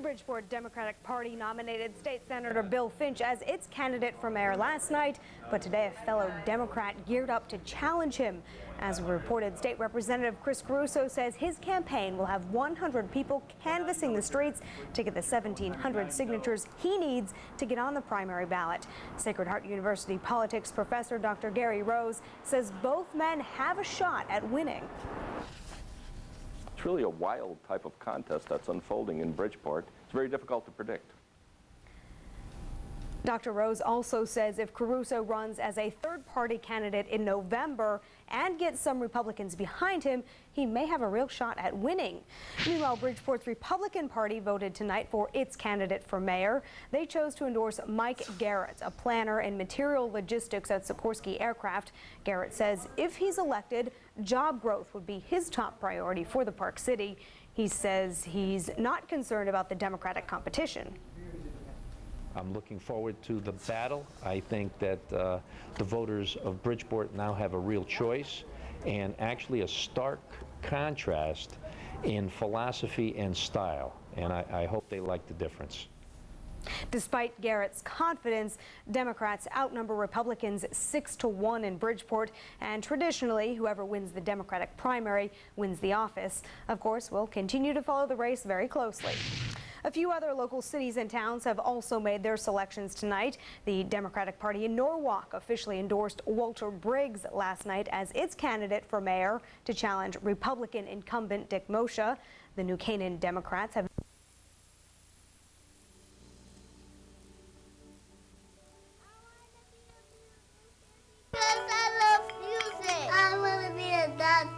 Bridgeport Democratic Party nominated State Senator Bill Finch as its candidate for mayor last night, but today a fellow Democrat geared up to challenge him. As we reported, State Representative Chris Caruso says his campaign will have 100 people canvassing the streets to get the 1,700 signatures he needs to get on the primary ballot. Sacred Heart University politics professor Dr. Gary Rose says both men have a shot at winning. It's really a wild type of contest that's unfolding in Bridgeport. It's very difficult to predict. Dr. Rose also says if Caruso runs as a third-party candidate in November and gets some Republicans behind him, he may have a real shot at winning. Meanwhile, Bridgeport's Republican Party voted tonight for its candidate for mayor. They chose to endorse Mike Garrett, a planner in material logistics at Sikorsky Aircraft. Garrett says if he's elected, job growth would be his top priority for the Park City. He says he's not concerned about the Democratic competition. I'm looking forward to the battle. I think that the voters of Bridgeport now have a real choice and actually a stark contrast in philosophy and style, and I hope they like the difference. Despite Garrett's confidence, Democrats outnumber Republicans 6-1 in Bridgeport, and traditionally, whoever wins the Democratic primary wins the office. Of course, we'll continue to follow the race very closely. A few other local cities and towns have also made their selections tonight. The Democratic Party in Norwalk officially endorsed Walter Briggs last night as its candidate for mayor to challenge Republican incumbent Dick Moshe. The New Canaan Democrats have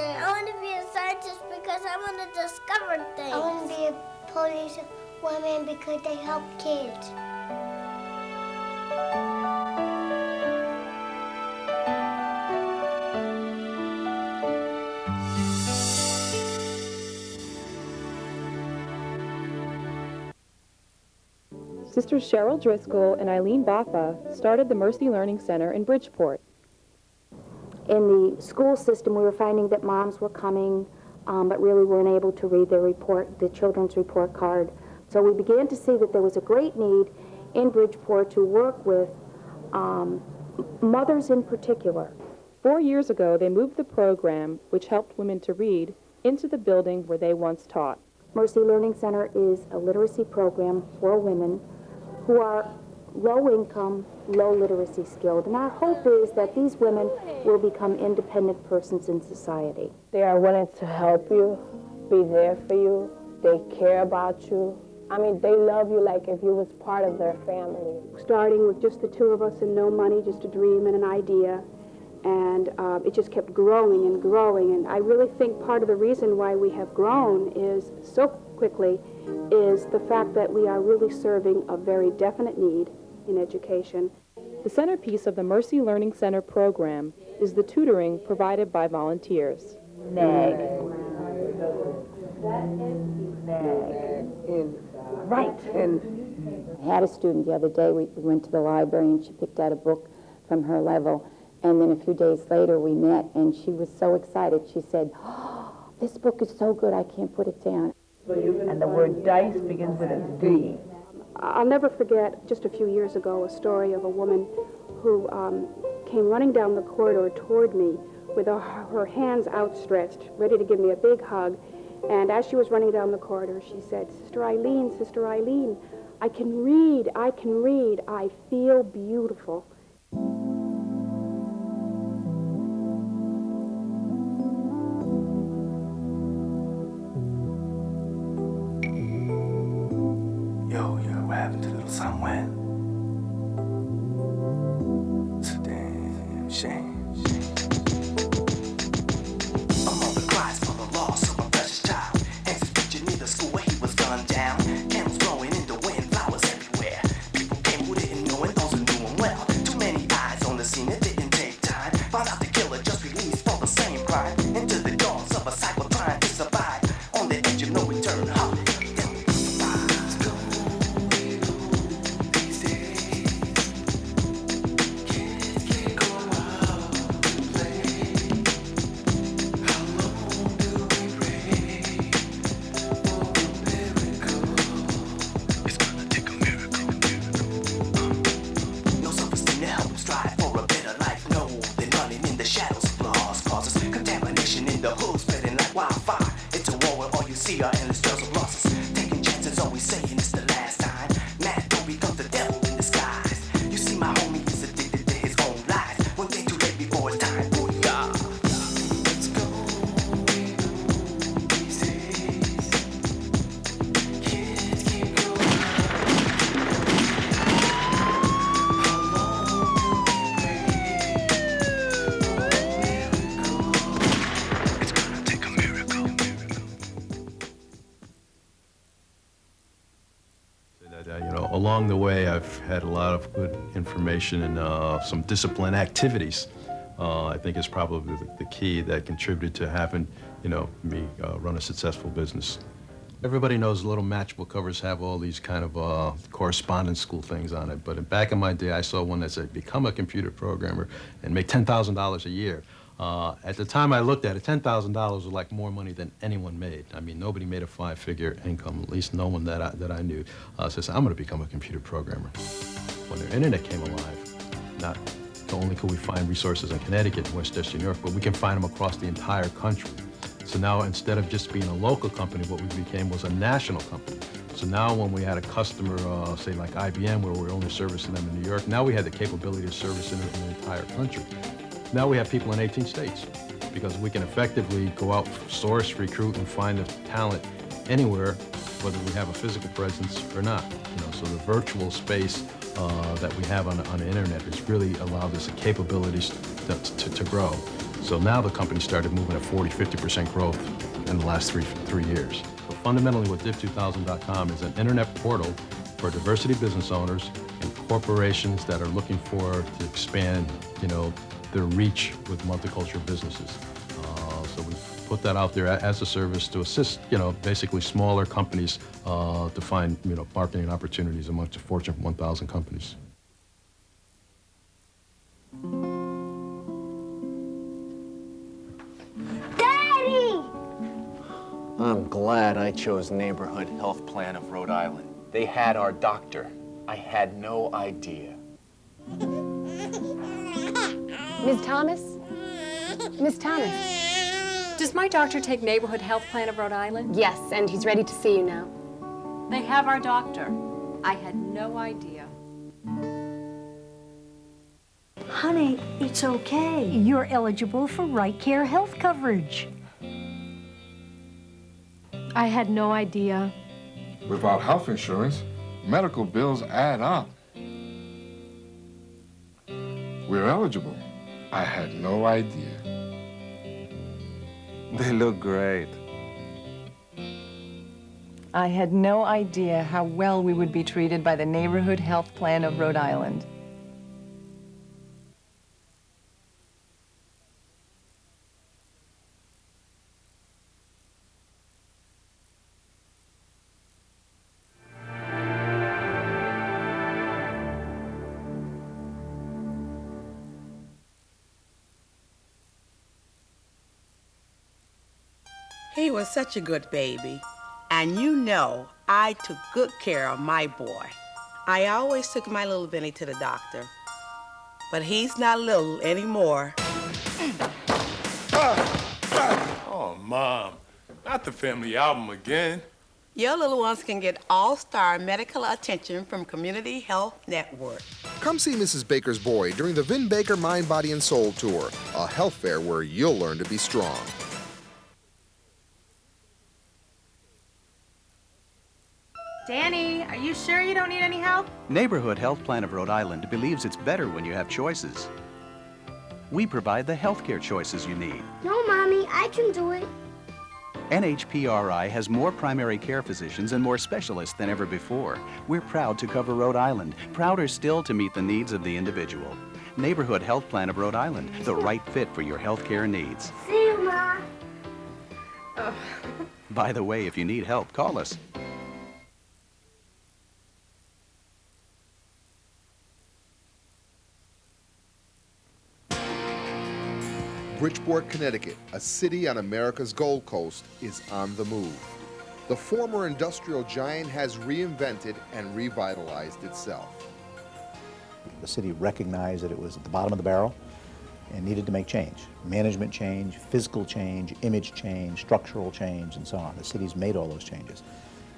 I want to be a scientist because I want to discover things. I want to be a police woman because they help kids. Sisters Cheryl Driscoll and Eileen Baffa started the Mercy Learning Center in Bridgeport. In the school system, we were finding that moms were coming, but really weren't able to read their report, the children's report card. So we began to see that there was a great need in Bridgeport to work with mothers in particular. 4 years ago, they moved the program, which helped women to read, into the building where they once taught. Mercy Learning Center is a literacy program for women who are low-income, low-literacy skilled. And our hope is that these women will become independent persons in society. They are willing to help you, be there for you. They care about you. I mean, they love you like if you was part of their family. Starting with just the two of us and no money, just a dream and an idea. And it just kept growing and growing. And I really think part of the reason why we have grown is so quickly is the fact that we are really serving a very definite need in education. The centerpiece of the Mercy Learning Center program is the tutoring provided by volunteers. Nag. Right. I had a student the other day, we went to the library and she picked out a book from her level, and then a few days later we met and she was so excited. She said, "Oh, this book is so good I can't put it down." And the word dice begins with a D. I'll never forget just a few years ago a story of a woman who came running down the corridor toward me with her hands outstretched, ready to give me a big hug. And as she was running down the corridor, she said, Sister Eileen, I can read, I feel beautiful." What happened to little Samuel? It's a damn shame. A mother cries for the loss of a precious child. Hangs his picture near the school where he was gunned down. Candles glowing in the wind, flowers everywhere. People came who didn't know and those who knew him well. Too many eyes on the scene, it didn't take time. Found out the killer just released for the same crime. Into the jaws of a cycle trying to survive. On the edge of no return, huh? see our endless trails of losses. Taking chances, always saying it's the last time. Mad don't become the devil in disguise. You see, my homie is addicted to his own lies. One day too late before it's time. Booyah! Let's go these days. Kids keep going. How long will we wait for a miracle? It's gonna take a miracle. You know, along the way, I've had a lot of good information and some discipline activities. I think is probably the key that contributed to having, you know, me run a successful business. Everybody knows little Matchbook covers have all these kind of correspondence school things on it, but back in my day, I saw one that said, become a computer programmer and make $10,000 a year. At the time I looked at it, $10,000 was like more money than anyone made. I mean, nobody made a 5-figure income, at least no one that I knew. So I said, I'm going to become a computer programmer. When the internet came alive, not only could we find resources in Connecticut and Westchester, New York, but we can find them across the entire country. So now, instead of just being a local company, what we became was a national company. So now when we had a customer, say like IBM, where we're only servicing them in New York, now we had the capability of servicing them in the entire country. Now we have people in 18 states because we can effectively go out, source, recruit, and find the talent anywhere, whether we have a physical presence or not. You know, so the virtual space that we have on the internet has really allowed us the capabilities to grow. So now the company started moving at 40–50% growth in the last three years. So fundamentally, what Div2000.com is an internet portal for diversity business owners and corporations that are looking to expand, you know, their reach with multicultural businesses. So we put that out there as a service to assist, you know, basically smaller companies to find, you know, marketing opportunities amongst the Fortune 1000 companies. Daddy! I'm glad I chose Neighborhood Health Plan of Rhode Island. They had our doctor. I had no idea. Ms. Thomas? Miss Thomas? Does my doctor take Neighborhood Health Plan of Rhode Island? Yes, and he's ready to see you now. They have our doctor. I had no idea. Honey, it's okay. You're eligible for Right Care health coverage. I had no idea. Without health insurance, medical bills add up. We're eligible. I had no idea. They look great. I had no idea how well we would be treated by the Neighborhood Health Plan of Rhode Island. He was such a good baby. And you know, I took good care of my boy. I always took my little Vinny to the doctor. But he's not little anymore. Oh, Mom, not the family album again. Your little ones can get all-star medical attention from Community Health Network. Come see Mrs. Baker's boy during the Vin Baker Mind, Body, and Soul Tour, a health fair where you'll learn to be strong. Danny, are you sure you don't need any help? Neighborhood Health Plan of Rhode Island believes it's better when you have choices. We provide the healthcare choices you need. No, Mommy, I can do it. NHPRI has more primary care physicians and more specialists than ever before. We're proud to cover Rhode Island, prouder still to meet the needs of the individual. Neighborhood Health Plan of Rhode Island, the right fit for your healthcare needs. See you, Ma. By the way, if you need help, call us. Bridgeport, Connecticut, a city on America's Gold Coast, is on the move. The former industrial giant has reinvented and revitalized itself. The city recognized that it was at the bottom of the barrel, and needed to make change. Management change, physical change, image change, structural change, and so on. The city's made all those changes.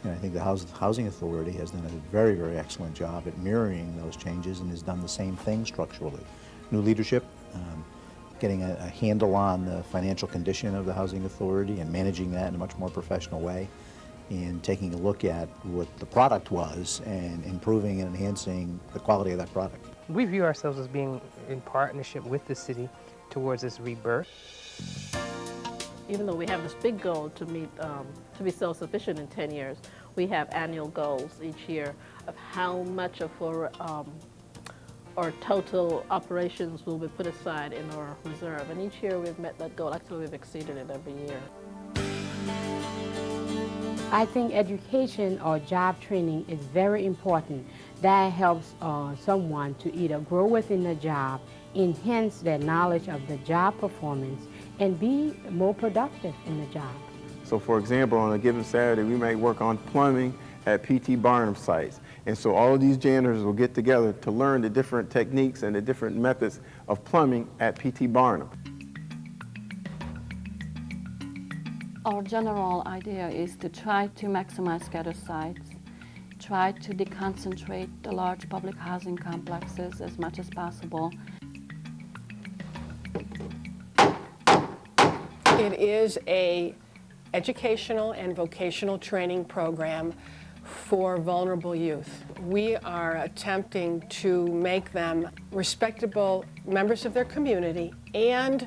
And I think the Housing Authority has done a very, very excellent job at mirroring those changes and has done the same thing structurally. New leadership, getting a handle on the financial condition of the Housing Authority and managing that in a much more professional way, and taking a look at what the product was and improving and enhancing the quality of that product. We view ourselves as being in partnership with the city towards this rebirth. Even though we have this big goal to meet, to be self-sufficient in 10 years, we have annual goals each year of how much of our total operations will be put aside in our reserve. And each year we've met that goal. Actually, we've exceeded it every year. I think education or job training is very important. That helps someone to either grow within the job, enhance their knowledge of the job performance, and be more productive in the job. So for example, on a given Saturday, we may work on plumbing at P.T. Barnum sites. And so all of these janitors will get together to learn the different techniques and the different methods of plumbing at P.T. Barnum. Our general idea is to try to maximize scatter sites, try to deconcentrate the large public housing complexes as much as possible. It is an educational and vocational training program for vulnerable youth. We are attempting to make them respectable members of their community and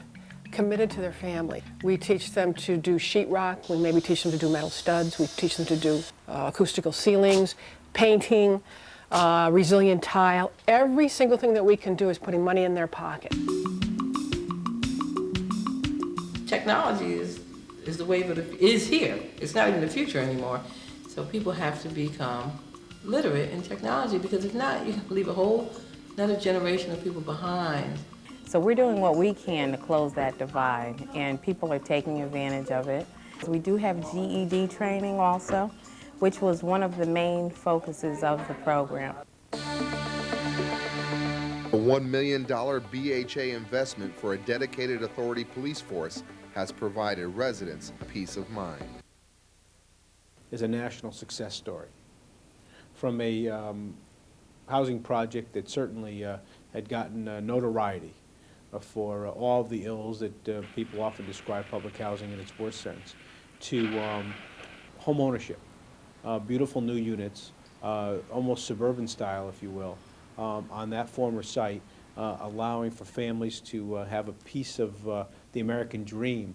committed to their family. We teach them to do sheetrock, we maybe teach them to do metal studs, we teach them to do acoustical ceilings, painting, resilient tile. Every single thing that we can do is putting money in their pocket. Technology is the wave of is here. It's not even the future anymore. So people have to become literate in technology, because if not, you leave a whole another generation of people behind. So we're doing what we can to close that divide, and people are taking advantage of it. We do have GED training also, which was one of the main focuses of the program. A $1 million BHA investment for a dedicated authority police force has provided residents peace of mind. Is a national success story. From a housing project that certainly had gotten notoriety for all of the ills that people often describe public housing in its worst sense, to home ownership, beautiful new units, almost suburban style, if you will, on that former site, allowing for families to have a piece of the American dream.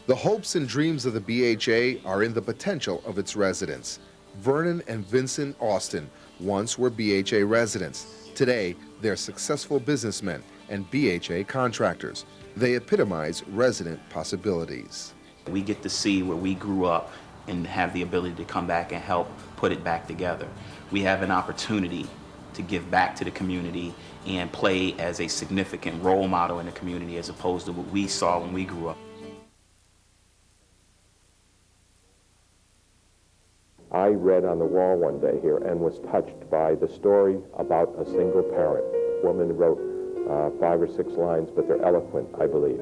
The hopes and dreams of the BHA are in the potential of its residents. Vernon and Vincent Austin once were BHA residents. Today, they're successful businessmen and BHA contractors. They epitomize resident possibilities. We get to see where we grew up and have the ability to come back and help put it back together. We have an opportunity to give back to the community and play as a significant role model in the community, as opposed to what we saw when we grew up. I read on the wall one day here and was touched by the story about a single parent. A woman wrote 5 or 6 lines, but they're eloquent, I believe.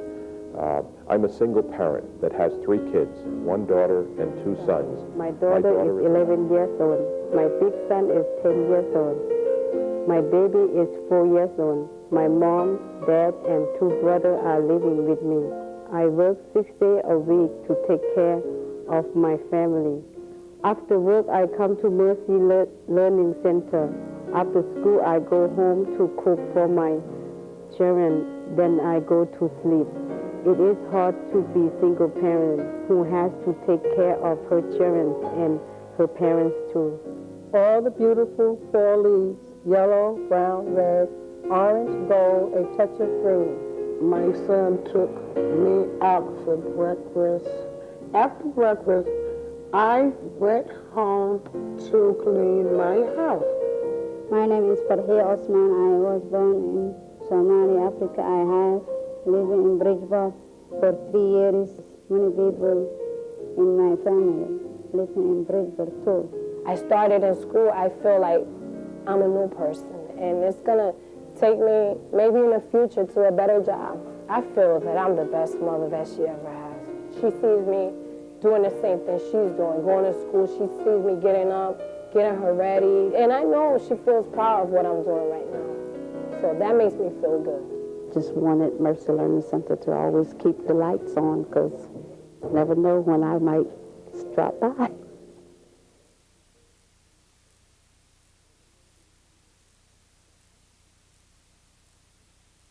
I'm a single parent that has 3 kids, 1 daughter and 2 sons. My daughter is 11 years old. My big son is 10 years old. My baby is 4 years old. My mom, dad, and 2 brothers are living with me. I work 6 days a week to take care of my family. After work, I come to Mercy Learning Center. After school, I go home to cook for my children. Then I go to sleep. It is hard to be a single parent who has to take care of her children and her parents too. All the beautiful fall leaves, yellow, brown, red, orange, gold, a touch of green. My son took me out for breakfast. After breakfast, I went home to clean my house. My name is Farhia Osman. I was born in Somalia, Africa. I have lived in Bridgeport for 3 years. Many people in my family living in Bridgeport too. I started in school. I feel like I'm a new person. and it's going to take me, maybe in the future, to a better job. I feel that I'm the best mother that she ever has. She sees me doing the same thing she's doing, going to school. She sees me getting up, getting her ready, and I know she feels proud of what I'm doing right now. So that makes me feel good. Just wanted Mercy Learning Center to always keep the lights on, because you never know when I might drop by.